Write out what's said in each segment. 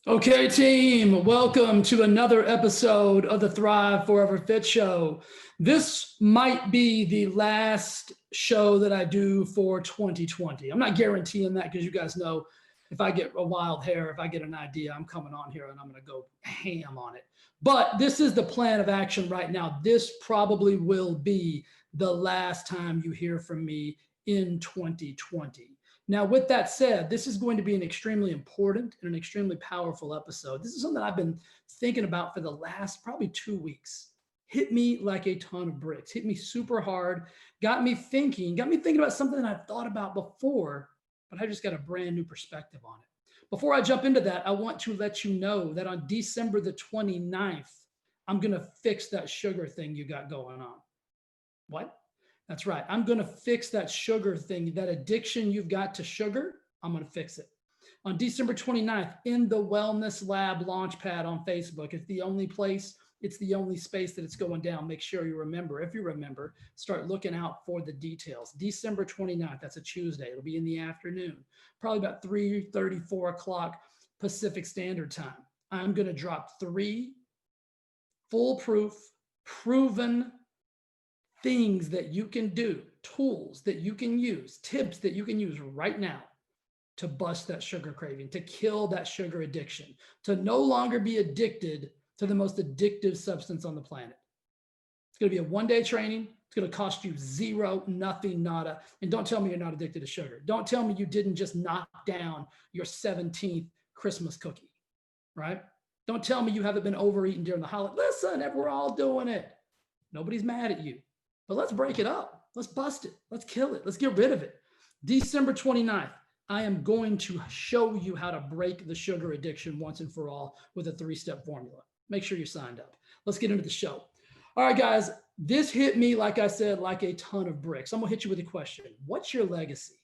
Okay, team, welcome to another episode of the Thrive Forever Fit Show. This might be the last show that I do for 2020. I'm not guaranteeing that because you guys know if I get a wild hair, if I get an idea, I'm coming on here and I'm going to go ham on it. But this is the plan of action right now. This probably will be the last time you hear from me in 2020. Now, with that said, this is going to be an extremely important and an extremely powerful episode. This is something I've been thinking about for the last probably 2 weeks. Hit me like a ton of bricks, hit me super hard, got me thinking about something that I've thought about before, but I just got a brand new perspective on it. Before I jump into that, I want to let you know that on December the 29th, I'm going to fix that sugar thing you got going on. What? That's right. I'm going to fix that sugar thing, that addiction you've got to sugar. I'm going to fix it. On December 29th, in the Wellness Lab Launchpad on Facebook. It's the only place, it's the only space that it's going down. Make sure you remember. If you remember, start looking out for the details. December 29th, that's a Tuesday. It'll be in the afternoon, probably about 3:30, 4 o'clock Pacific Standard Time. I'm going to drop 3 foolproof, proven things that you can do, tools that you can use, tips that you can use right now to bust that sugar craving, to kill that sugar addiction, to no longer be addicted to the most addictive substance on the planet. It's going to be a one-day training. It's going to cost you zero, nothing, nada. And don't tell me you're not addicted to sugar. Don't tell me you didn't just knock down your 17th Christmas cookie, right? Don't tell me you haven't been overeating during the holiday. Listen, we're all doing it. Nobody's mad at you. But let's break it up. Let's bust it. Let's kill it. Let's get rid of it. December 29th, I am going to show you how to break the sugar addiction once and for all with a 3-step formula. Make sure you're signed up. Let's get into the show. All right, guys, this hit me, like I said, like a ton of bricks. I'm going to hit you with a question. What's your legacy?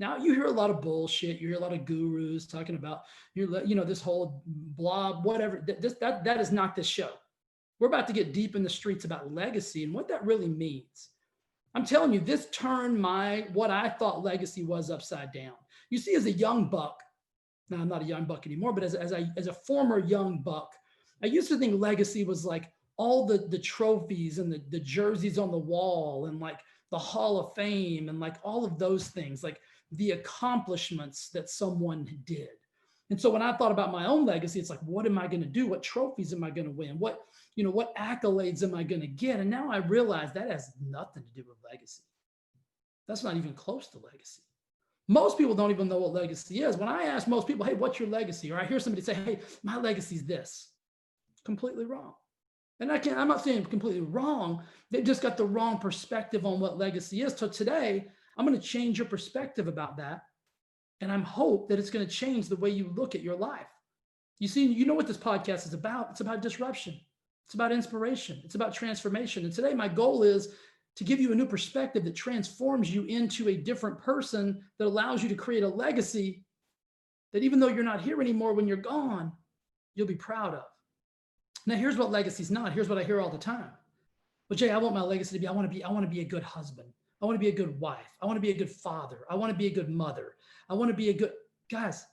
Now, you hear a lot of bullshit. You hear a lot of gurus talking about, this whole blah, whatever. That is not this show. We're about to get deep in the streets about legacy and what that really means. I'm telling you, this turned what I thought legacy was upside down. You see, as a young buck, now I'm not a young buck anymore, but as a former young buck, I used to think legacy was like all the trophies and the jerseys on the wall and like the Hall of Fame and like all of those things, like the accomplishments that someone did. And so when I thought about my own legacy, it's like, what am I going to do? What trophies am I going to win? What accolades am I going to get? And now I realize that has nothing to do with legacy. That's not even close to legacy. Most people don't even know what legacy is. When I ask most people, hey, what's your legacy? Or I hear somebody say, hey, my legacy is this. Completely wrong. And I'm not saying completely wrong. They've just got the wrong perspective on what legacy is. So today, I'm going to change your perspective about that. And I hope that it's going to change the way you look at your life. You see, you know what this podcast is about. It's about disruption. It's about inspiration. It's about transformation. And today my goal is to give you a new perspective that transforms you into a different person that allows you to create a legacy that even though you're not here anymore, when you're gone, you'll be proud of. Now, here's what legacy's not. Here's what I hear all the time. Well, Jay, I want my legacy to be, I want to be a good husband. I want to be a good wife. I want to be a good father. I want to be a good mother. I want to be a good, guys,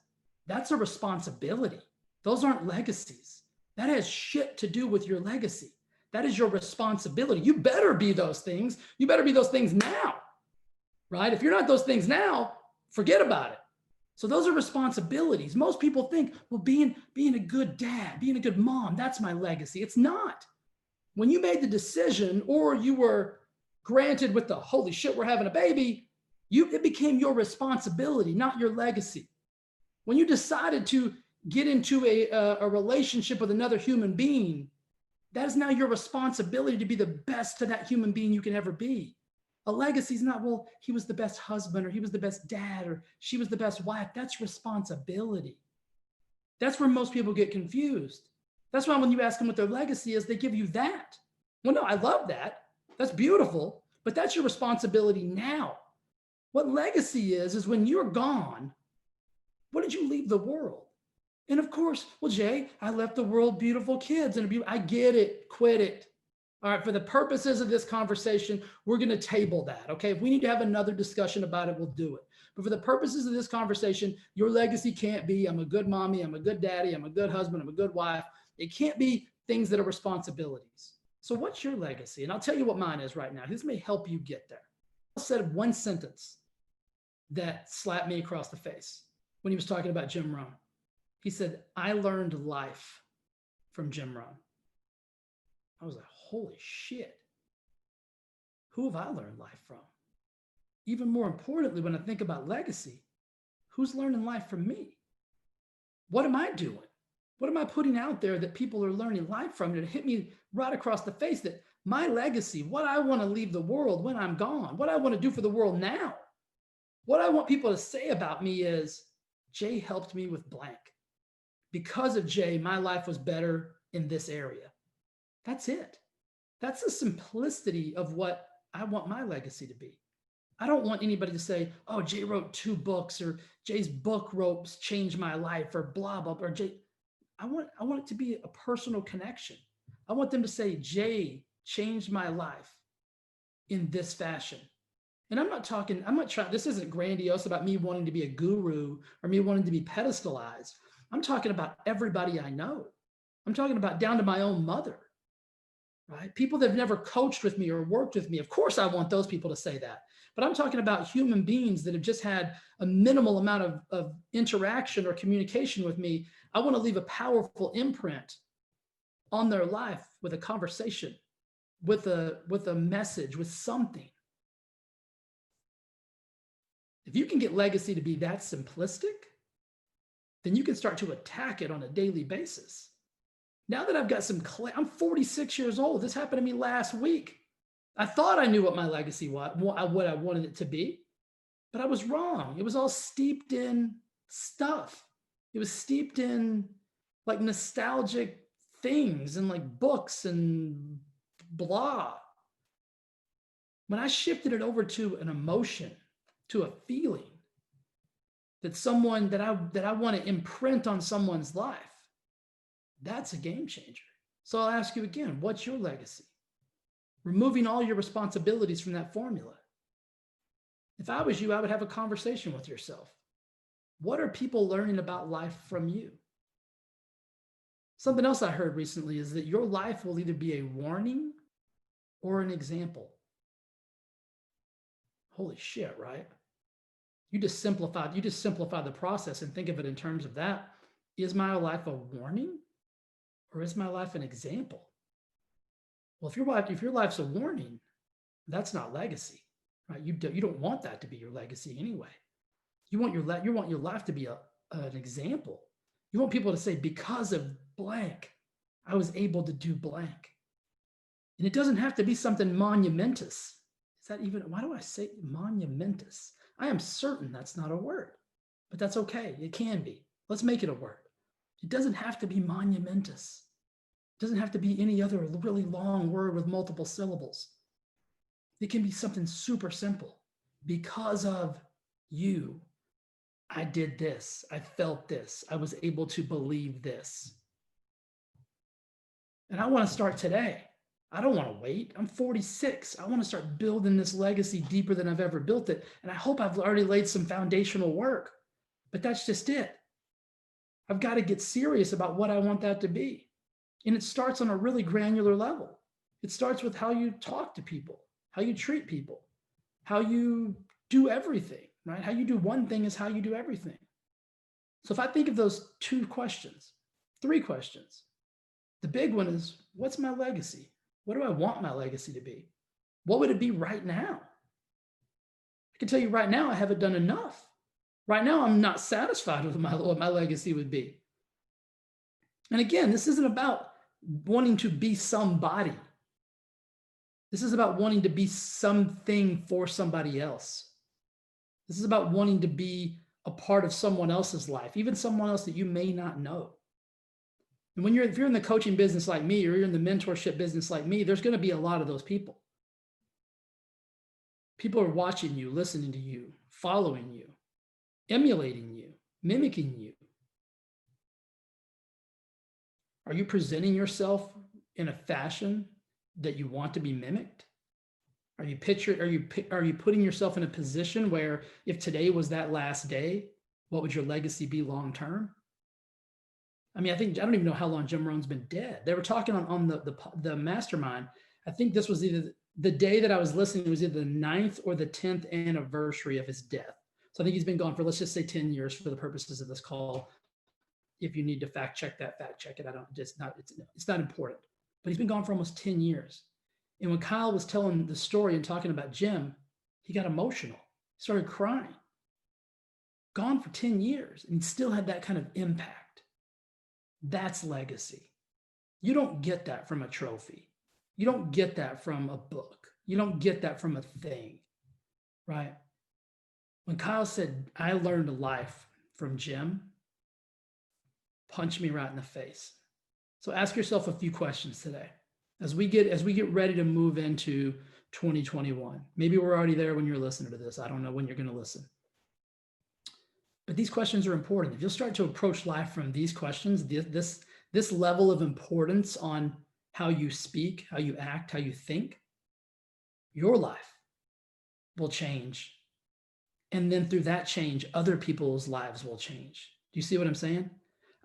that's a responsibility. Those aren't legacies. That has shit to do with your legacy. That is your responsibility. You better be those things. You better be those things now, right? If you're not those things now, forget about it. So those are responsibilities. Most people think, well, being a good dad, being a good mom, that's my legacy. It's not. When you made the decision or you were granted with the holy shit, we're having a baby, it became your responsibility, not your legacy. When you decided to get into a relationship with another human being, that is now your responsibility to be the best to that human being you can ever be. A legacy is not, well, he was the best husband or he was the best dad or she was the best wife. That's responsibility. That's where most people get confused. That's why when you ask them what their legacy is, they give you that. Well, no, I love that. That's beautiful, but that's your responsibility now. What legacy is when you're gone, what did you leave the world? And of course, well, Jay, I left the world beautiful kids. And I get it. Quit it. All right. For the purposes of this conversation, we're going to table that. Okay. If we need to have another discussion about it, we'll do it. But for the purposes of this conversation, your legacy can't be, I'm a good mommy, I'm a good daddy, I'm a good husband, I'm a good wife. It can't be things that are responsibilities. So what's your legacy? And I'll tell you what mine is right now. This may help you get there. I said one sentence that slapped me across the face when he was talking about Jim Rohn. He said, I learned life from Jim Rohn. I was like, holy shit. Who have I learned life from? Even more importantly, when I think about legacy, who's learning life from me? What am I doing? What am I putting out there that people are learning life from? And it hit me right across the face that my legacy, what I want to leave the world when I'm gone, what I want to do for the world now, what I want people to say about me is, Jay helped me with blank. Because of Jay, my life was better in this area. That's it. That's the simplicity of what I want my legacy to be. I don't want anybody to say, oh, Jay wrote 2 books, or Jay's book ropes changed my life, or blah, blah, blah. Or Jay, I want it to be a personal connection. I want them to say, Jay changed my life in this fashion. And I'm not trying, this isn't grandiose about me wanting to be a guru or me wanting to be pedestalized. I'm talking about everybody I know. I'm talking about down to my own mother, right? People that have never coached with me or worked with me. Of course, I want those people to say that. But I'm talking about human beings that have just had a minimal amount of interaction or communication with me. I want to leave a powerful imprint on their life with a conversation, with a message, with something. If you can get legacy to be that simplistic, then you can start to attack it on a daily basis. Now that I've got I'm 46 years old. This happened to me last week. I thought I knew what my legacy was, what I wanted it to be, but I was wrong. It was all steeped in stuff. It was steeped in like nostalgic things and like books and blah. When I shifted it over to an emotion, to a feeling that someone that I want to imprint on someone's life, that's a game changer. So I'll ask you again, what's your legacy? Removing all your responsibilities from that formula. If I was you, I would have a conversation with yourself. What are people learning about life from you? Something else I heard recently is that your life will either be a warning or an example. Holy shit, right? You just simplify the process and think of it in terms of that. Is my life a warning or is my life an example? Well, if your life's a warning, that's not legacy, right? You don't want that to be your legacy anyway. You want your life to be an example. You want people to say, because of blank, I was able to do blank. And it doesn't have to be something monumentous. Why do I say monumentous? I am certain that's not a word, but that's okay. It can be. Let's make it a word. It doesn't have to be monumentous. It doesn't have to be any other really long word with multiple syllables. It can be something super simple. Because of you, I did this. I felt this. I was able to believe this. And I want to start today. I don't want to wait. I'm 46. I want to start building this legacy deeper than I've ever built it. And I hope I've already laid some foundational work, but that's just it. I've got to get serious about what I want that to be. And it starts on a really granular level. It starts with how you talk to people, how you treat people, how you do everything, right? How you do one thing is how you do everything. So if I think of those 2 questions, 3 questions, the big one is, what's my legacy? What do I want my legacy to be? What would it be right now? I can tell you right now, I haven't done enough. Right now, I'm not satisfied with what my legacy would be. And again, this isn't about wanting to be somebody. This is about wanting to be something for somebody else. This is about wanting to be a part of someone else's life, even someone else that you may not know. And if you're in the coaching business like me, or you're in the mentorship business like me, there's going to be a lot of those people. People are watching you, listening to you, following you, emulating you, mimicking you. Are you presenting yourself in a fashion that you want to be mimicked? Are you putting yourself in a position where if today was that last day, what would your legacy be long term? I mean, I don't even know how long Jim Rohn's been dead. They were talking on the mastermind. I think this was either the day that I was listening, it was either the 9th or the 10th anniversary of his death. So I think he's been gone for, let's just say 10 years for the purposes of this call. If you need to fact check that, fact check it. It's not important, but he's been gone for almost 10 years. And when Kyle was telling the story and talking about Jim, he got emotional. He started crying. Gone for 10 years and still had that kind of impact. That's legacy. You don't get that from a trophy. You don't get that from a book. You don't get that from a thing, right? When Kyle said, I learned a life from Jim, punch me right in the face. So ask yourself a few questions today. As we get ready to move into 2021, maybe we're already there when you're listening to this. I don't know when you're going to listen. But these questions are important. If you'll start to approach life from these questions, this level of importance on how you speak, how you act, how you think, your life will change. And then through that change, other people's lives will change. Do you see what I'm saying?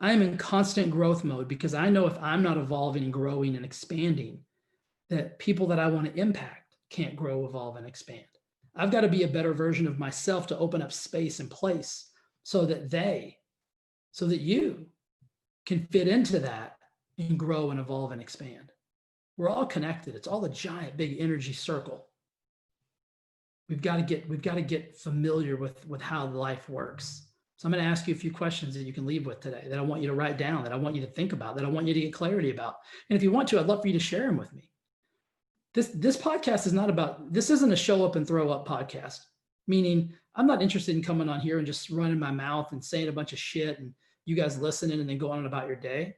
I am in constant growth mode because I know if I'm not evolving and growing and expanding, that people that I want to impact can't grow, evolve, and expand. I've got to be a better version of myself to open up space and place so that you can fit into that and grow and evolve and expand. We're all connected. It's all a giant big energy circle. We've got to get familiar with how life works. So I'm going to ask you a few questions that you can leave with today that I want you to write down, that I want you to think about, that I want you to get clarity about. And if you want to, I'd love for you to share them with me. This podcast is not about, this isn't a show up and throw up podcast, meaning I'm not interested in coming on here and just running my mouth and saying a bunch of shit and you guys listening and then go on about your day.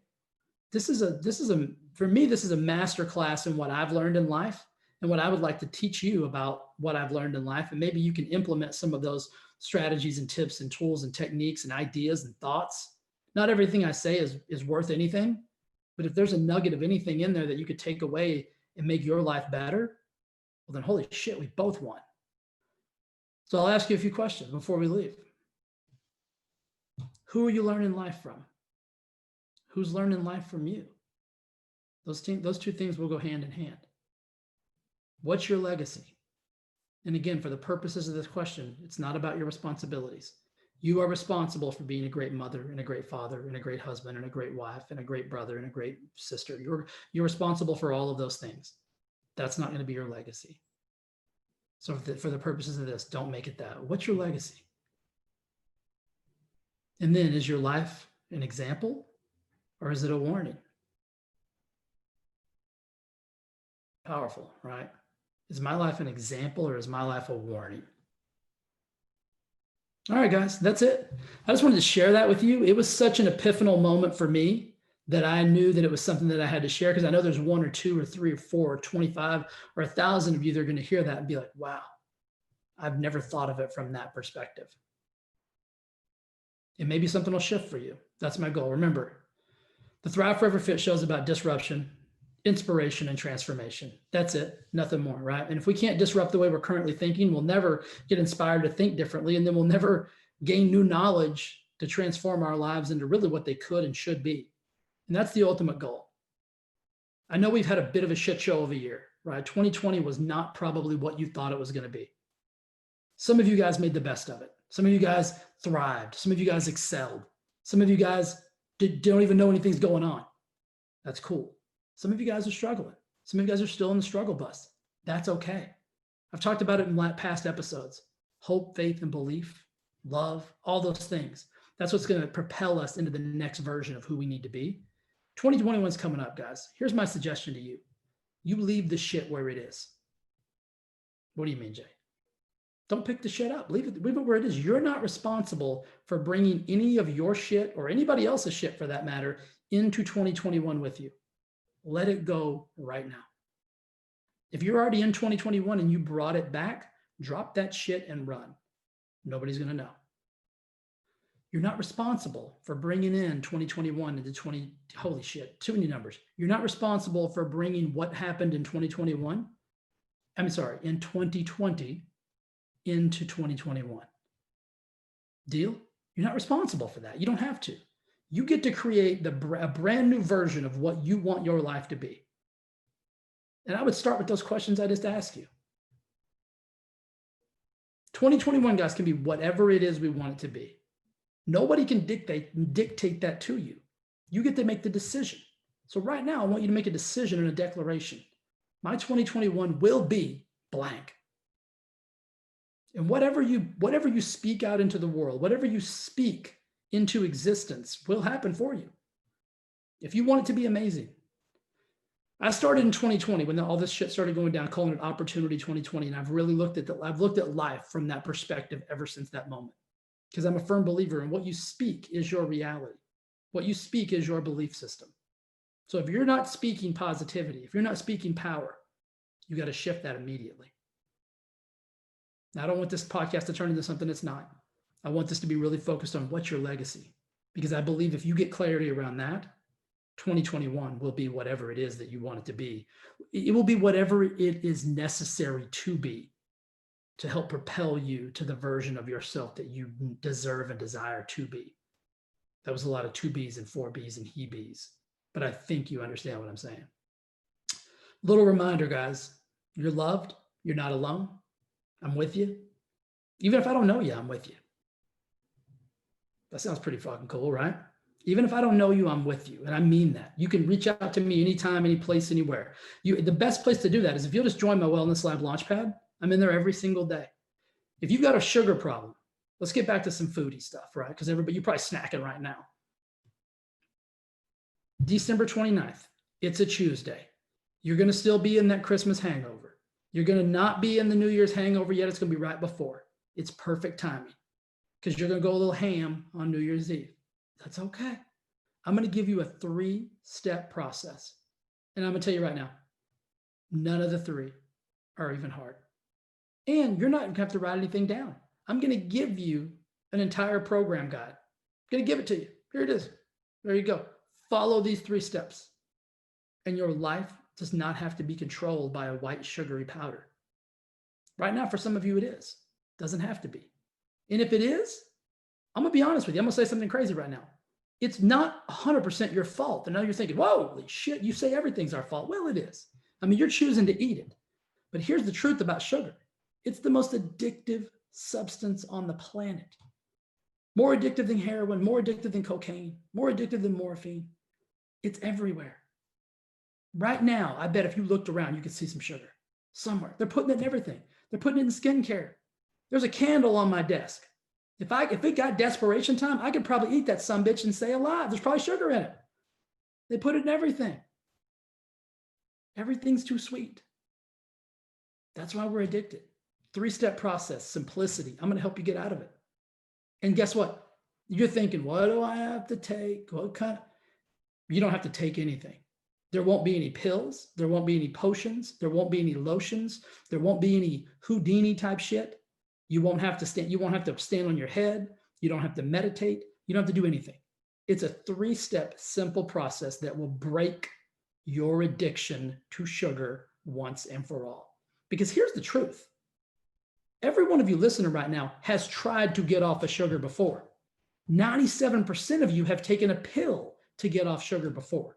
For me, this is a master class in what I've learned in life and what I would like to teach you about what I've learned in life. And maybe you can implement some of those strategies and tips and tools and techniques and ideas and thoughts. Not everything I say is worth anything, but if there's a nugget of anything in there that you could take away and make your life better, well then holy shit, we both won. So I'll ask you a few questions before we leave. Who are you learning life from? Who's learning life from you? Those two things will go hand in hand. What's your legacy? And again, for the purposes of this question, it's not about your responsibilities. You are responsible for being a great mother and a great father and a great husband and a great wife and a great brother and a great sister. You're responsible for all of those things. That's not going to be your legacy. So for the purposes of this, don't make it that. What's your legacy? And then is your life an example or is it a warning? Powerful, right? Is my life an example or is my life a warning? All right, guys, that's it. I just wanted to share that with you. It was such an epiphanal moment for me that I knew that it was something that I had to share because I know there's 1 or 2 or 3 or 4 or 25 or 1,000 of you that are going to hear that and be like, wow, I've never thought of it from that perspective. And maybe something will shift for you. That's my goal. Remember, the Thrive Forever Fit show is about disruption, inspiration, and transformation. That's it. Nothing more, right? And if we can't disrupt the way we're currently thinking, we'll never get inspired to think differently. And then we'll never gain new knowledge to transform our lives into really what they could and should be. And that's the ultimate goal. I know we've had a bit of a shit show of a year, right? 2020 was not probably what you thought it was going to be. Some of you guys made the best of it. Some of you guys thrived. Some of you guys excelled. Some of you guys don't even know anything's going on. That's cool. Some of you guys are struggling. Some of you guys are still in the struggle bus. That's okay. I've talked about it in past episodes. Hope, faith, and belief, love, all those things. That's what's going to propel us into the next version of who we need to be. 2021 is coming up, guys. Here's my suggestion to you. You leave the shit where it is. What do you mean, Jay? Don't pick the shit up. Leave it where it is. You're not responsible for bringing any of your shit or anybody else's shit for that matter into 2021 with you. Let it go right now. If you're already in 2021 and you brought it back, drop that shit and run. Nobody's going to know. You're not responsible for bringing in 2021 into holy shit, too many numbers. You're not responsible for bringing what happened in 2021 in 2020 into 2021. Deal? You're not responsible for that. You don't have to. You get to create a brand new version of what you want your life to be. And I would start with those questions I just asked you. 2021, guys, can be whatever it is we want it to be. Nobody can dictate that to you. You get to make the decision. So right now, I want you to make a decision and a declaration. My 2021 will be blank. And whatever you speak out into the world, whatever you speak into existence will happen for you. If you want it to be amazing. I started in 2020 when all this shit started going down, calling it Opportunity 2020. And I've really looked at life from that perspective ever since that moment. Because I'm a firm believer in what you speak is your reality. What you speak is your belief system. So if you're not speaking positivity, if you're not speaking power, you got to shift that immediately. Now, I don't want this podcast to turn into something it's not. I want this to be really focused on what's your legacy. Because I believe if you get clarity around that, 2021 will be whatever it is that you want it to be. It will be whatever it is necessary to be to help propel you to the version of yourself that you deserve and desire to be. That was a lot of 2Bs and 4Bs and he bees, but I think you understand what I'm saying. Little reminder, guys, you're loved. You're not alone. I'm with you. Even if I don't know you, I'm with you. That sounds pretty fucking cool, right? Even if I don't know you, I'm with you. And I mean that. You can reach out to me anytime, any place, anywhere. The best place to do that is if you'll just join my Wellness Lab Launchpad. I'm in there every single day. If you've got a sugar problem, let's get back to some foodie stuff, right? Because you're probably snacking right now. December 29th, it's a Tuesday. You're going to still be in that Christmas hangover. You're going to not be in the New Year's hangover yet. It's going to be right before. It's perfect timing because you're going to go a little ham on New Year's Eve. That's okay. I'm going to give you a 3-step process. And I'm going to tell you right now, none of the 3 are even hard. And you're not going to have to write anything down. I'm going to give you an entire program guide. I'm going to give it to you. Here it is. There you go. Follow these 3 steps. And your life does not have to be controlled by a white sugary powder. Right now, for some of you, it is. Doesn't have to be. And if it is, I'm going to be honest with you. I'm going to say something crazy right now. It's not 100% your fault. And now you're thinking, whoa, holy shit, you say everything's our fault. Well, it is. I mean, you're choosing to eat it. But here's the truth about sugar. It's the most addictive substance on the planet. More addictive than heroin, more addictive than cocaine, more addictive than morphine. It's everywhere. Right now, I bet if you looked around, you could see some sugar somewhere. They're putting it in everything. They're putting it in skincare. There's a candle on my desk. If it got desperation time, I could probably eat that sumbitch and stay alive. There's probably sugar in it. They put it in everything. Everything's too sweet. That's why we're addicted. 3-step process, simplicity. I'm going to help you get out of it. And guess what? You're thinking, what do I have to take? What kind? You don't have to take anything. There won't be any pills. There won't be any potions. There won't be any lotions. There won't be any Houdini type shit. You won't have to stand. You won't have to stand on your head. You don't have to meditate. You don't have to do anything. It's a 3-step simple process that will break your addiction to sugar once and for all. Because here's the truth. Every one of you listening right now has tried to get off of sugar before. 97% of you have taken a pill to get off sugar before.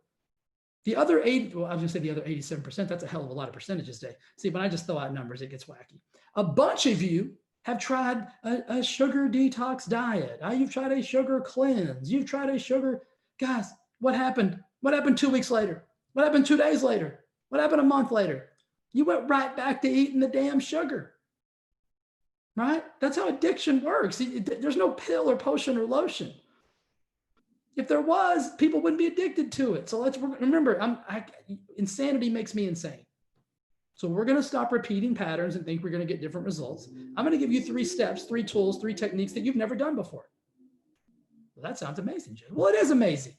The other 80, well, I was going to say the other 87%, that's a hell of a lot of percentages today. See, when I just throw out numbers, it gets wacky. A bunch of you have tried a sugar detox diet. You've tried a sugar cleanse. You've tried a sugar, guys, what happened? What happened 2 weeks later? What happened 2 days later? What happened a month later? You went right back to eating the damn sugar, right? That's how addiction works. There's no pill or potion or lotion. If there was, people wouldn't be addicted to it. So let's remember, insanity makes me insane. So we're going to stop repeating patterns and think we're going to get different results. I'm going to give you 3 steps, 3 tools, 3 techniques that you've never done before. Well, that sounds amazing, Jay. Well, it is amazing.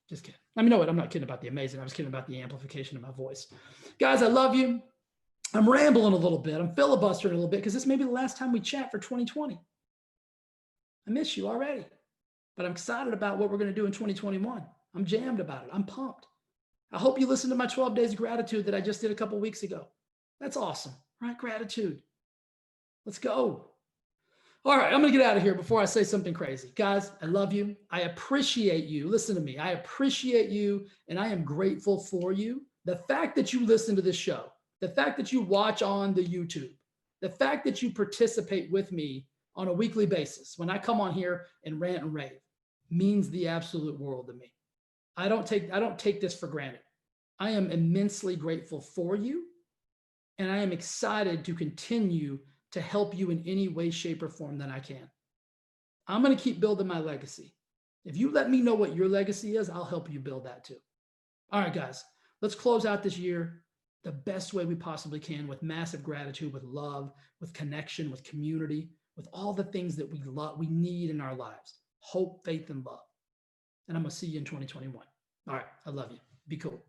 Just kidding. I mean, no, I'm not kidding about the amazing. I was kidding about the amplification of my voice. Guys, I love you. I'm rambling a little bit. I'm filibustering a little bit because this may be the last time we chat for 2020. I miss you already. But I'm excited about what we're going to do in 2021. I'm jammed about it. I'm pumped. I hope you listened to my 12 days of gratitude that I just did a couple of weeks ago. That's awesome, right? Gratitude. Let's go. All right, I'm going to get out of here before I say something crazy. Guys, I love you. I appreciate you. Listen to me. I appreciate you and I am grateful for you. The fact that you listen to this show, the fact that you watch on the YouTube, the fact that you participate with me on a weekly basis when I come on here and rant and rave means the absolute world to me. I don't take this for granted. I am immensely grateful for you and I am excited to continue to help you in any way, shape, or form that I can. I'm going to keep building my legacy. If you let me know what your legacy is, I'll help you build that too. All right, guys, let's close out this year the best way we possibly can with massive gratitude, with love, with connection, with community, with all the things that we love, we need in our lives. Hope, faith, and love. And I'm going to see you in 2021. All right, I love you. Be cool.